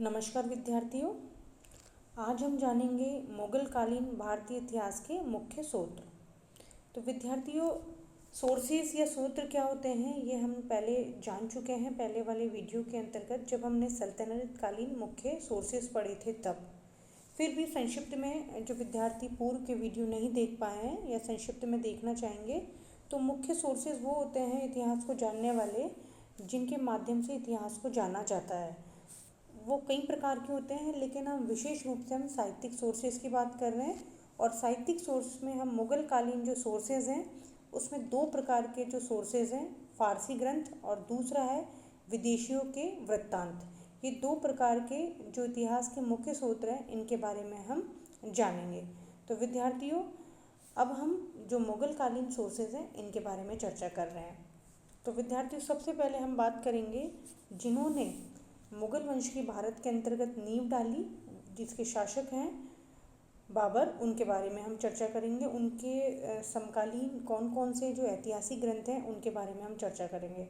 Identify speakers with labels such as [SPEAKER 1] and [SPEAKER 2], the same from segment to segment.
[SPEAKER 1] नमस्कार विद्यार्थियों, आज हम जानेंगे मुगल कालीन भारतीय इतिहास के मुख्य स्रोत। तो विद्यार्थियों, सोर्सेस या स्रोत क्या होते हैं ये हम पहले जान चुके हैं पहले वाले वीडियो के अंतर्गत, जब हमने सल्तनत कालीन मुख्य सोर्सेस पढ़े थे तब। फिर भी संक्षिप्त में जो विद्यार्थी पूर्व के वीडियो नहीं देख पाए हैं या संक्षिप्त में देखना चाहेंगे, तो मुख्य सोर्सेज वो होते हैं इतिहास को जानने वाले जिनके माध्यम से इतिहास को जाना जाता है। वो कई प्रकार के होते हैं, लेकिन हम विशेष रूप से हम साहित्यिक सोर्सेज की बात कर रहे हैं। और साहित्यिक सोर्स में हम मुगल कालीन जो सोर्सेज हैं उसमें दो प्रकार के जो सोर्सेज हैं, फारसी ग्रंथ और दूसरा है विदेशियों के वृत्तांत। ये दो प्रकार के जो इतिहास के मुख्य स्रोत हैं इनके बारे में हम जानेंगे। तो विद्यार्थियों, अब हम जो मुगल कालीन सोर्सेज हैं इनके बारे में चर्चा कर रहे हैं। तो विद्यार्थियों, सबसे पहले हम बात करेंगे जिन्होंने मुगल वंश की भारत के अंतर्गत नींव डाली, जिसके शासक हैं बाबर, उनके बारे में हम चर्चा करेंगे। उनके समकालीन कौन कौन से जो ऐतिहासिक ग्रंथ हैं उनके बारे में हम चर्चा करेंगे।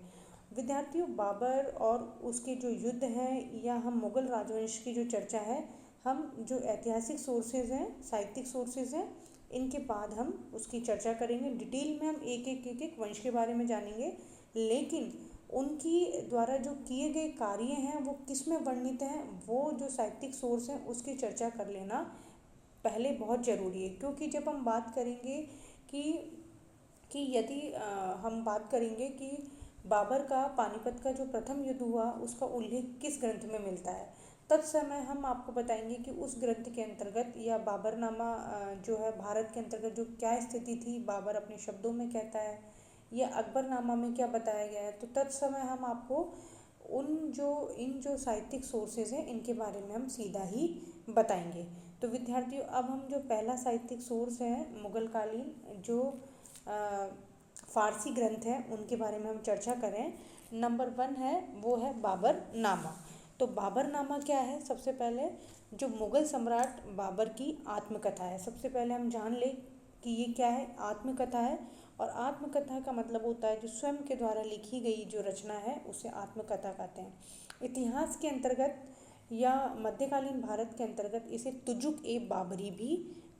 [SPEAKER 1] विद्यार्थियों, बाबर और उसके जो युद्ध हैं या हम मुगल राजवंश की जो चर्चा है, हम जो ऐतिहासिक सोर्सेज हैं, साहित्यिक सोर्सेज हैं, इनके बाद हम उसकी चर्चा करेंगे। डिटेल में हम एक एक वंश के बारे में जानेंगे, लेकिन उनकी द्वारा जो किए गए कार्य हैं वो किस में वर्णित हैं, वो जो साहित्यिक सोर्स हैं उसकी चर्चा कर लेना पहले बहुत ज़रूरी है। क्योंकि जब हम बात करेंगे कि यदि हम बात करेंगे कि बाबर का पानीपत का जो प्रथम युद्ध हुआ उसका उल्लेख किस ग्रंथ में मिलता है, तत्समय हम आपको बताएंगे कि उस ग्रंथ के अंतर्गत या बाबरनामा जो है भारत के अंतर्गत जो क्या स्थिति थी, बाबर अपने शब्दों में कहता है या अकबरनामा में क्या बताया गया है। तो तत्समय हम आपको इन जो साहित्यिक सोर्सेज हैं इनके बारे में हम सीधा ही बताएंगे। तो विद्यार्थियों, अब हम जो पहला साहित्यिक सोर्स है मुगल कालीन जो फारसी ग्रंथ है उनके बारे में हम चर्चा करें। नंबर 1 है वो है बाबरनामा। तो बाबरनामा क्या है? सबसे पहले जो मुगल सम्राट बाबर की आत्मकथा है। सबसे पहले हम जान लें कि ये क्या है। आत्मकथा है, और आत्मकथा का मतलब होता है जो स्वयं के द्वारा लिखी गई जो रचना है उसे आत्मकथा कहते हैं। इतिहास के अंतर्गत या मध्यकालीन भारत के अंतर्गत इसे तुजुक ए बाबरी भी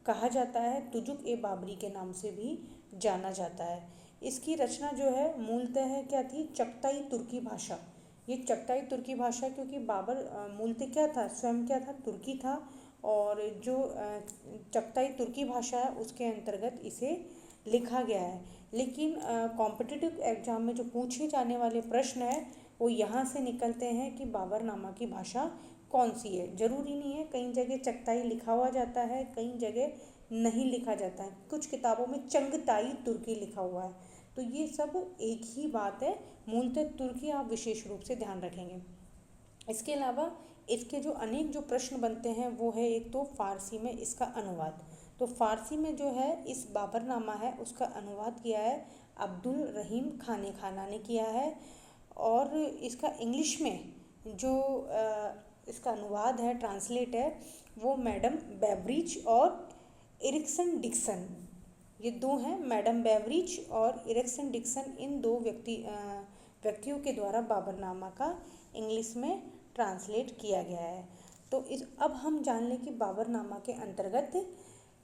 [SPEAKER 1] कहा जाता है, तुजुक ए बाबरी के नाम से भी जाना जाता है। इसकी रचना जो है मूलतः है क्या थी? चगताई तुर्की भाषा। ये चगताई तुर्की भाषा, क्योंकि बाबर मूलतः क्या था, स्वयं क्या था, तुर्की था, और जो चगताई तुर्की भाषा है उसके अंतर्गत इसे लिखा गया है। लेकिन कॉम्पिटिटिव एग्जाम में जो पूछे जाने वाले प्रश्न है वो यहाँ से निकलते हैं कि बाबरनामा की भाषा कौन सी है। ज़रूरी नहीं है, कई जगह चगताई लिखा हुआ जाता है, कई जगह नहीं लिखा जाता है। कुछ किताबों में चंगताई तुर्की लिखा हुआ है। तो ये सब एक ही बात है, मूलतः तुर्की आप विशेष रूप से ध्यान रखेंगे। इसके अलावा इसके जो अनेक जो प्रश्न बनते हैं वो है एक तो फारसी में इसका अनुवाद। तो फारसी में जो है इस बाबरनामा है उसका अनुवाद किया है अब्दुल रहीम खाने खाना ने किया है, और इसका इंग्लिश में जो इसका अनुवाद है, ट्रांसलेट है, वो मैडम बेवरिज और इरिक्सन डिक्सन, ये दो हैं, मैडम बेवरिज और इरिक्सन डिक्सन, इन दो व्यक्तियों के द्वारा बाबरनामा का इंग्लिश में ट्रांसलेट किया गया है। तो अब हम जान लें कि बाबरनामा के अंतर्गत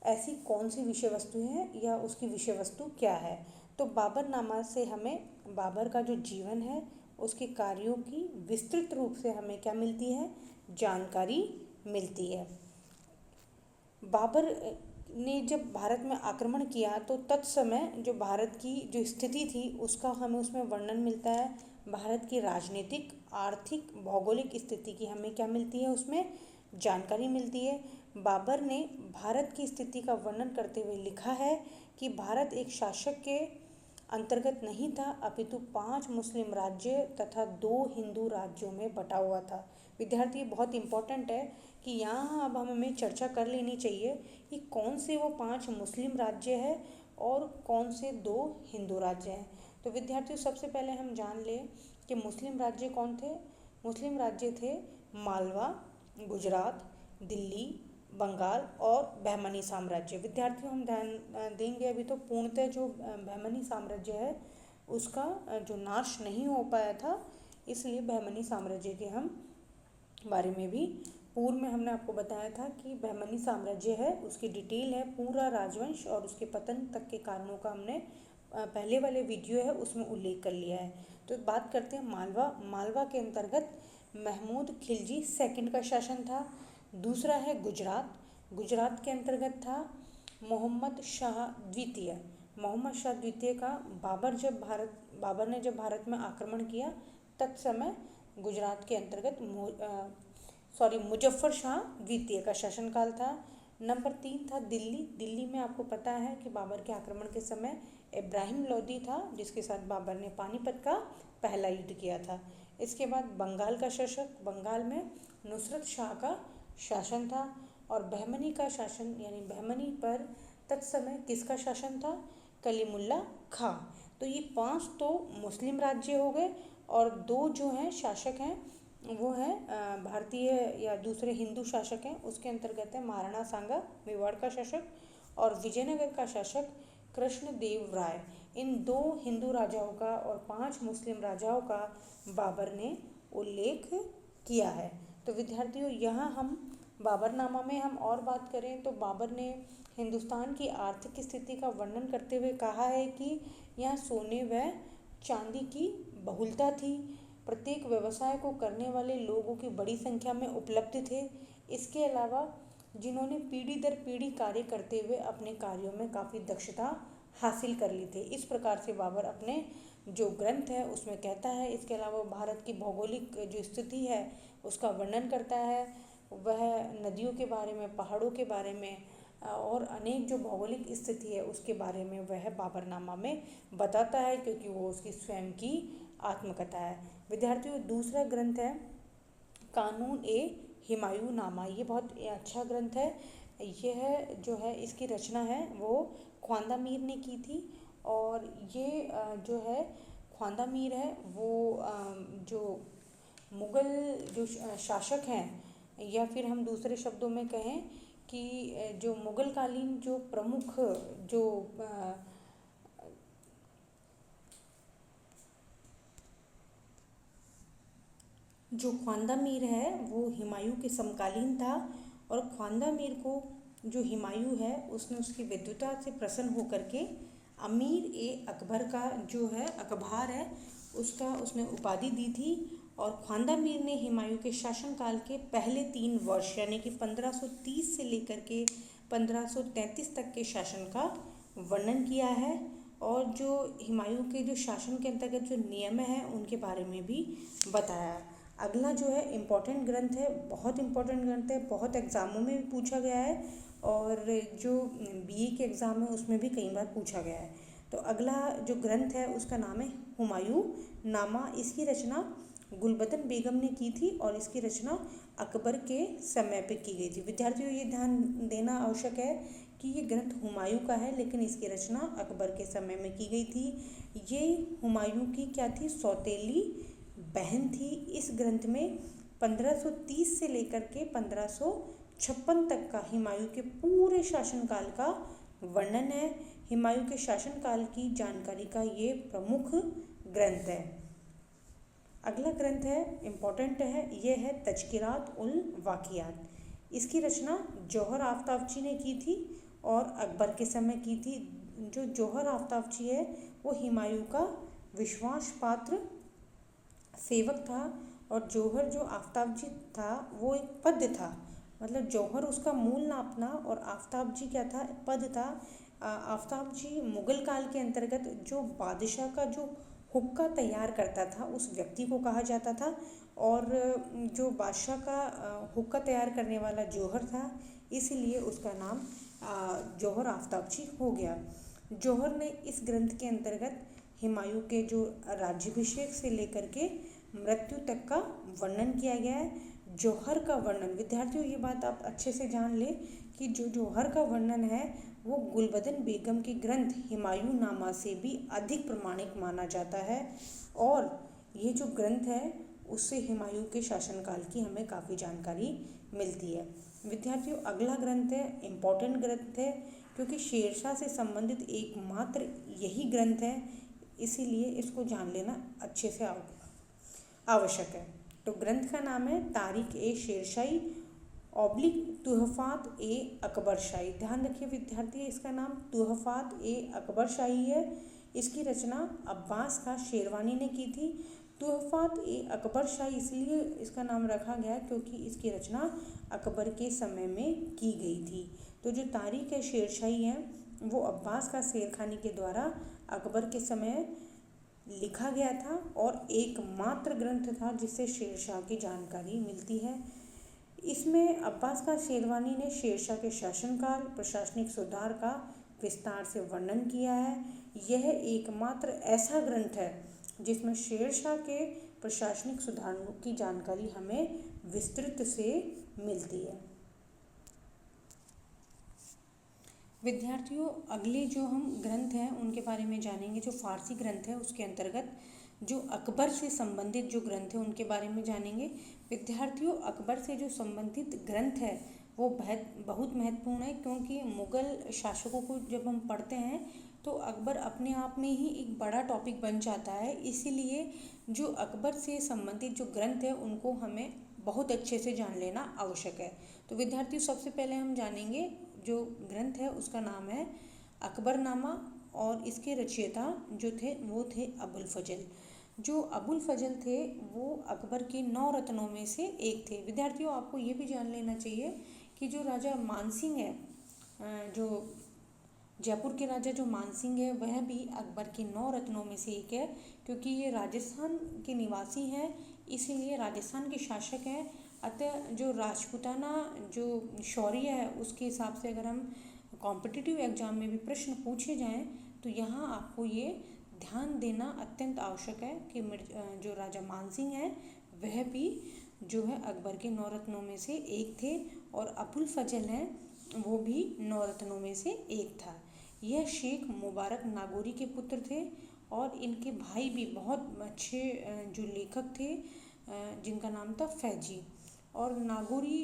[SPEAKER 1] ऐसी कौन सी विषय वस्तु है या उसकी विषय वस्तु क्या है। तो बाबरनामा से हमें बाबर का जो जीवन है उसके कार्यों की विस्तृत रूप से हमें क्या मिलती है? जानकारी मिलती है। बाबर ने जब भारत में आक्रमण किया तो तत्समय जो भारत की जो स्थिति थी उसका हमें उसमें वर्णन मिलता है। भारत की राजनीतिक, आर्थिक, भौगोलिक स्थिति की हमें क्या मिलती है? उसमें जानकारी मिलती है। बाबर ने भारत की स्थिति का वर्णन करते हुए लिखा है कि भारत एक शासक के अंतर्गत नहीं था, अपितु 5 मुस्लिम राज्य तथा 2 हिंदू राज्यों में बटा हुआ था। विद्यार्थी, बहुत इम्पोर्टेंट है कि यहाँ अब हमें चर्चा कर लेनी चाहिए कि कौन से वो 5 मुस्लिम राज्य है और कौन से 2 हिंदू राज्य हैं। तो विद्यार्थियों, सबसे पहले हम जान लें कि मुस्लिम राज्य कौन थे। मुस्लिम राज्य थे मालवा, गुजरात, दिल्ली, बंगाल और बहमनी साम्राज्य। विद्यार्थियों, हम ध्यान देंगे अभी तो पूर्णतः जो बहमनी साम्राज्य है उसका जो नाश नहीं हो पाया था, इसलिए बहमनी साम्राज्य की हम बारे में भी पूर्व में हमने आपको बताया था कि बहमनी साम्राज्य है, उसकी डिटेल है, पूरा राजवंश और उसके पतन तक के कारणों का हमने पहले वाले वीडियो है उसमें उल्लेख कर लिया है। तो बात करते हैं मालवा। मालवा के अंतर्गत महमूद खिलजी सेकंड का शासन था। दूसरा है गुजरात। गुजरात के अंतर्गत था मोहम्मद शाह द्वितीय। मोहम्मद शाह द्वितीय का बाबर ने जब भारत में आक्रमण किया तत्समय गुजरात के अंतर्गत मुजफ्फर शाह द्वितीय का शासनकाल था। नंबर 3 था दिल्ली। दिल्ली में आपको पता है कि बाबर के आक्रमण के समय इब्राहिम लोदी था, जिसके साथ बाबर ने पानीपत का पहला युद्ध किया था। इसके बाद बंगाल का शासक, बंगाल में नुसरत शाह का शासन था। और बहमनी का शासन यानी बहमनी पर तत्समय किसका शासन था? कलीमुल्ला खां। तो ये 5 तो मुस्लिम राज्य हो गए और 2 जो हैं शासक हैं वो है भारतीय या दूसरे हिंदू शासक हैं, उसके अंतर्गत है महाराणा सांगा मेवाड़ का शासक और विजयनगर का शासक कृष्णदेव राय। इन 2 हिंदू राजाओं का और 5 मुस्लिम राजाओं का बाबर ने उल्लेख किया है। तो विद्यार्थियों, यहाँ हम बाबरनामा में हम और बात करें तो बाबर ने हिंदुस्तान की आर्थिक स्थिति का वर्णन करते हुए कहा है कि यहाँ सोने व चांदी की बहुलता थी, प्रत्येक व्यवसाय को करने वाले लोगों की बड़ी संख्या में उपलब्ध थे। इसके अलावा जिन्होंने पीढ़ी दर पीढ़ी कार्य करते हुए अपने कार्यों में काफ़ी दक्षता हासिल कर ली थी। इस प्रकार से बाबर अपने जो ग्रंथ है उसमें कहता है। इसके अलावा भारत की भौगोलिक जो स्थिति है उसका वर्णन करता है, वह नदियों के बारे में, पहाड़ों के बारे में और अनेक जो भौगोलिक स्थिति है उसके बारे में वह बाबरनामा में बताता है, क्योंकि वो उसकी स्वयं की आत्मकथा है। विद्यार्थियों, दूसरा ग्रंथ है कानून ए हुमायूं नामा। ये बहुत अच्छा ग्रंथ है। यह जो है इसकी रचना है वो ख्वांदा मीर ने की थी। और ये जो है ख्वांदा मीर है वो जो मुग़ल जो शासक हैं, या फिर हम दूसरे शब्दों में कहें कि जो मुग़ल कालीन जो प्रमुख जो ख्वांदा मीर है वो हुमायूं के समकालीन था। और ख्वांदा मीर को जो हुमायूं है उसने उसकी विद्वता से प्रसन्न होकर के अमीर ए अकबर का जो है अखबार है उसका उसने उपाधि दी थी। और ख्वांदा मीर ने हुमायूं के शासनकाल के पहले 3 वर्ष यानी कि 1530 से लेकर के 1533 तक के शासन का वर्णन किया है। और जो हुमायूं के जो शासन के अंतर्गत जो नियम है उनके बारे में भी बताया। अगला जो है इम्पॉर्टेंट ग्रंथ है, बहुत इम्पॉर्टेंट ग्रंथ है, बहुत एग्ज़ामों में भी पूछा गया है और जो बीए के एग्ज़ाम है उसमें भी कई बार पूछा गया है। तो अगला जो ग्रंथ है उसका नाम है हुमायूं नामा। इसकी रचना गुलबदन बेगम ने की थी और इसकी रचना अकबर के समय पे की गई थी। विद्यार्थियों, ये ध्यान देना आवश्यक है कि ये ग्रंथ हुमायूं का है लेकिन इसकी रचना अकबर के समय में की गई थी। ये हुमायूं की क्या थी? सौतेली बहन थी। इस ग्रंथ में 1530 से लेकर के 1556 तक का हुमायूं के पूरे शासनकाल का वर्णन है। हुमायूं के शासनकाल की जानकारी का ये प्रमुख ग्रंथ है। अगला ग्रंथ है, इम्पोर्टेंट है, ये है तज़किरात उल वाक़ियात। इसकी रचना जौहर आफ्ताबची ने की थी और अकबर के समय की थी। जो जौहर आफ्ताबची है वो हुमायूं का विश्वास पात्र सेवक था। और जौहर जो आफ्ताबजी था वो एक पद था, मतलब जौहर उसका मूल नाम था और आफ्ताबजी क्या था? पद था। आफ्ताबजी मुग़ल काल के अंतर्गत जो बादशाह का जो हुक्का तैयार करता था उस व्यक्ति को कहा जाता था। और जो बादशाह का हुक्का तैयार करने वाला जौहर था, इसीलिए उसका नाम जौहर आफ्ताबजी हो गया। जौहर ने इस ग्रंथ के अंतर्गत हुमायूं के जो राज्याभिषेक से लेकर के मृत्यु तक का वर्णन किया गया है। जौहर का वर्णन, विद्यार्थियों ये बात आप अच्छे से जान लें कि जो जौहर का वर्णन है वो गुलबदन बेगम के ग्रंथ हुमायूं नामा से भी अधिक प्रमाणिक माना जाता है। और ये जो ग्रंथ है उससे हुमायूं के शासनकाल की हमें काफ़ी जानकारी मिलती है। विद्यार्थियों, अगला ग्रंथ है, इम्पॉर्टेंट ग्रंथ है क्योंकि शेरशाह से संबंधित एकमात्र यही ग्रंथ है, इसीलिए इसको जान लेना अच्छे से आवश्यक है। तो ग्रंथ का नाम है तारिक ए शेरशाही ऑब्लिक तुहफात ए अकबर शाही। ध्यान रखिए विद्यार्थी, इसका नाम तुहफात ए अकबर शाही है। इसकी रचना अब्बास खां शेरवानी ने की थी। तुहफात ए अकबर शाही इसलिए इसका नाम रखा गया क्योंकि इसकी रचना अकबर के समय में की गई थी। तो जो तारिक ए शेरशाही है वो अब्बास खां शेरखानी के द्वारा अकबर के समय लिखा गया था और एकमात्र ग्रंथ था जिससे शेरशाह की जानकारी मिलती है। इसमें अब्बास खां शेरवानी ने शेरशाह के शासनकाल, प्रशासनिक सुधार का विस्तार से वर्णन किया है। यह एकमात्र ऐसा ग्रंथ है जिसमें शेरशाह के प्रशासनिक सुधारों की जानकारी हमें विस्तृत से मिलती है। विद्यार्थियों, अगले जो हम ग्रंथ हैं उनके बारे में जानेंगे। जो फारसी ग्रंथ है उसके अंतर्गत जो अकबर से संबंधित जो ग्रंथ है उनके बारे में जानेंगे। विद्यार्थियों, अकबर से जो संबंधित ग्रंथ है वो बहुत महत्वपूर्ण है, क्योंकि मुग़ल शासकों को जब हम पढ़ते हैं तो अकबर अपने आप में ही एक बड़ा टॉपिक बन जाता है। इसीलिए जो अकबर से संबंधित जो ग्रंथ है उनको हमें बहुत अच्छे से जान लेना आवश्यक है। तो विद्यार्थियों, सबसे पहले हम जानेंगे जो ग्रंथ है उसका नाम है अकबरनामा और इसके रचयिता जो थे वो थे अबुल फजल। जो अबुल फजल थे वो अकबर के 9 रत्नों में से एक थे। विद्यार्थियों, आपको ये भी जान लेना चाहिए कि जो राजा मानसिंह है, जो जयपुर के राजा जो मानसिंह है वह भी अकबर के 9 रत्नों में से एक है, क्योंकि ये राजस्थान के निवासी हैं, इसीलिए राजस्थान के शासक हैं। अतः जो राजपूताना जो शौर्य है उसके हिसाब से अगर हम कॉम्पिटिटिव एग्जाम में भी प्रश्न पूछे जाएं तो यहाँ आपको ये ध्यान देना अत्यंत आवश्यक है कि जो राजा मानसिंह है वह भी जो है अकबर के 9 रत्नों में से एक थे, और अबुल फजल हैं वो भी 9 रत्नों में से एक था। यह शेख मुबारक नागौरी के पुत्र थे और इनके भाई भी बहुत अच्छे जो लेखक थे जिनका नाम था फैजी। और नागौरी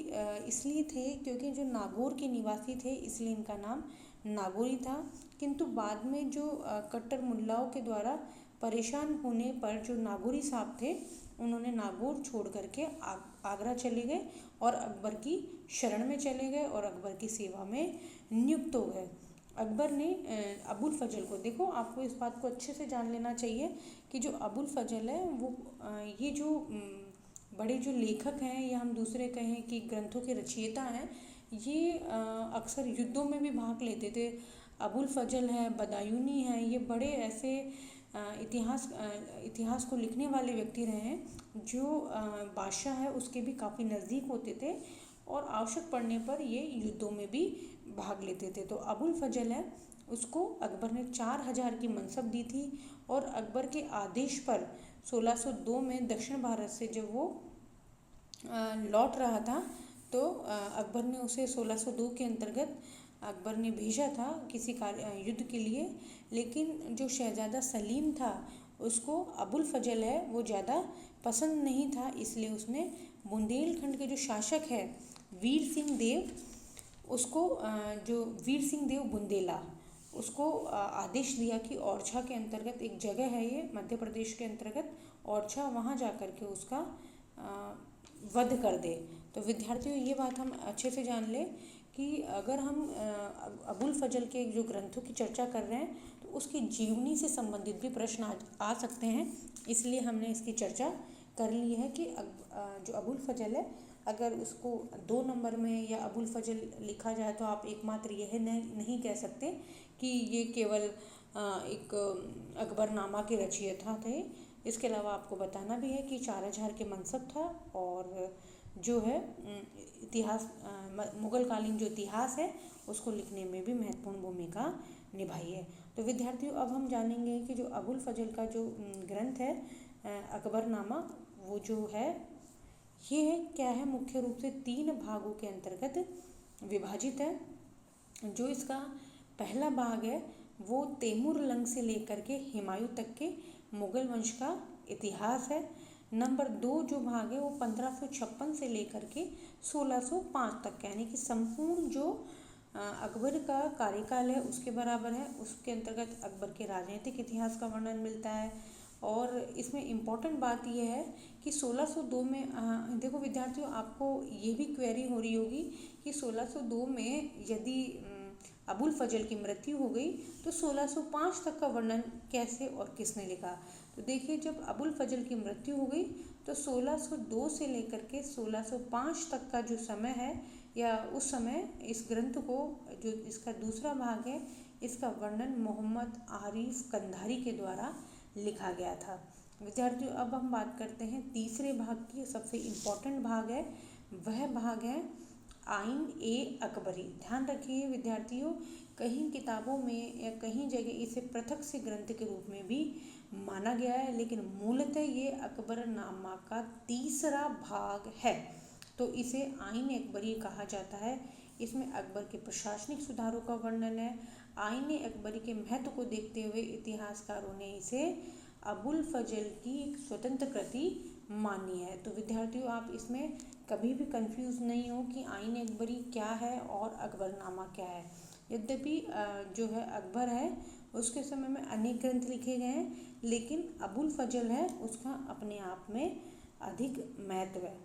[SPEAKER 1] इसलिए थे क्योंकि जो नागौर के निवासी थे इसलिए इनका नाम नागौरी था। किंतु बाद में जो कट्टर मुल्लाओं के द्वारा परेशान होने पर जो नागौरी साहब थे उन्होंने नागौर छोड़ करके आगरा चले गए और अकबर की शरण में चले गए और अकबर की सेवा में नियुक्त हो गए। अकबर ने अबुल फजल को, देखो आपको इस बात को अच्छे से जान लेना चाहिए कि जो अबुल फजल है वो ये जो बड़े जो लेखक हैं या हम दूसरे कहें कि ग्रंथों के रचयिता हैं, ये अक्सर युद्धों में भी भाग लेते थे। अबुल फजल है, बदायूनी है, ये बड़े ऐसे इतिहास को लिखने वाले व्यक्ति रहे हैं जो बादशाह है उसके भी काफ़ी नज़दीक होते थे और आवश्यक पड़ने पर ये युद्धों में भी भाग लेते थे। तो अबुल फजल है उसको अकबर ने 4000 की मनसब दी थी और अकबर के आदेश पर 1602 में दक्षिण भारत से जब वो लौट रहा था तो अकबर ने उसे 1602 के अंतर्गत अकबर ने भेजा था किसी युद्ध के लिए, लेकिन जो शहजादा सलीम था उसको अबुल फजल है वो ज़्यादा पसंद नहीं था, इसलिए उसने बुंदेलखंड के जो शासक है वीर सिंह देव उसको जो वीर सिंह देव बुंदेला उसको आदेश दिया कि ओरछा के अंतर्गत एक जगह है, ये मध्य प्रदेश के अंतर्गत ओरछा, वहाँ जा कर के उसका वध कर दे। तो विद्यार्थियों, ये बात हम अच्छे से जान लें कि अगर हम अबुल फजल के जो ग्रंथों की चर्चा कर रहे हैं तो उसकी जीवनी से संबंधित भी प्रश्न आ सकते हैं, इसलिए हमने इसकी चर्चा कर ली है कि जो अबुल फजल है अगर उसको 2 नंबर में या अबुल फजल लिखा जाए तो आप एकमात्र यह नहीं कह सकते कि ये केवल एक अकबरनामा के रचयिता थे। इसके अलावा आपको बताना भी है कि 4000 के मनसब था और जो है इतिहास मुग़ल कालीन जो इतिहास है उसको लिखने में भी महत्वपूर्ण भूमिका निभाई है। तो विद्यार्थियों, अब हम जानेंगे कि जो अबुल फजल का जो ग्रंथ है अकबरनामा वो जो है ये है क्या है, मुख्य रूप से 3 भागों के अंतर्गत विभाजित है। जो इसका पहला भाग है वो तैमूर लंग से लेकर के हुमायूं तक के मुग़ल वंश का इतिहास है। नंबर 2 जो भाग है वो 1556 से लेकर के 1605 तक का, यानी कि संपूर्ण जो अकबर का कार्यकाल है उसके बराबर है। उसके अंतर्गत अकबर के राजनीतिक इतिहास का वर्णन मिलता है और इसमें इम्पॉर्टेंट बात यह है कि 1602 में देखो विद्यार्थियों, आपको ये भी क्वेरी हो रही होगी कि 1602 में यदि अबुल फजल की मृत्यु हो गई तो 1605 तक का वर्णन कैसे और किसने लिखा। तो देखिए, जब अबुल फजल की मृत्यु हो गई तो 1602 से लेकर के 1605 तक का जो समय है, या उस समय इस ग्रंथ को, जो इसका दूसरा भाग है, इसका वर्णन मोहम्मद आरिफ कंधारी के द्वारा लिखा गया था। विद्यार्थियों, अब हम बात करते हैं तीसरे भाग की। सबसे इम्पोर्टेंट भाग है, वह भाग है आइन ए अकबरी। ध्यान रखिए विद्यार्थियों, कहीं किताबों में या कहीं जगह इसे पृथक से ग्रंथ के रूप में भी माना गया है, लेकिन मूलतः ये अकबरनामा का तीसरा भाग है, तो इसे आइन ए अकबरी कहा जाता है। इसमें अकबर के प्रशासनिक सुधारों का वर्णन है। आइन ए अकबरी के महत्व को देखते हुए इतिहासकारों ने इसे अबुल फजल की एक स्वतंत्र कृति मानी है। तो विद्यार्थियों, आप इसमें कभी भी कंफ्यूज नहीं हो कि आइन ए अकबरी क्या है और अकबरनामा क्या है। यद्यपि जो है अकबर है उसके समय में अनेक ग्रंथ लिखे गए हैं, लेकिन अबुल फजल है उसका अपने आप में अधिक महत्व है।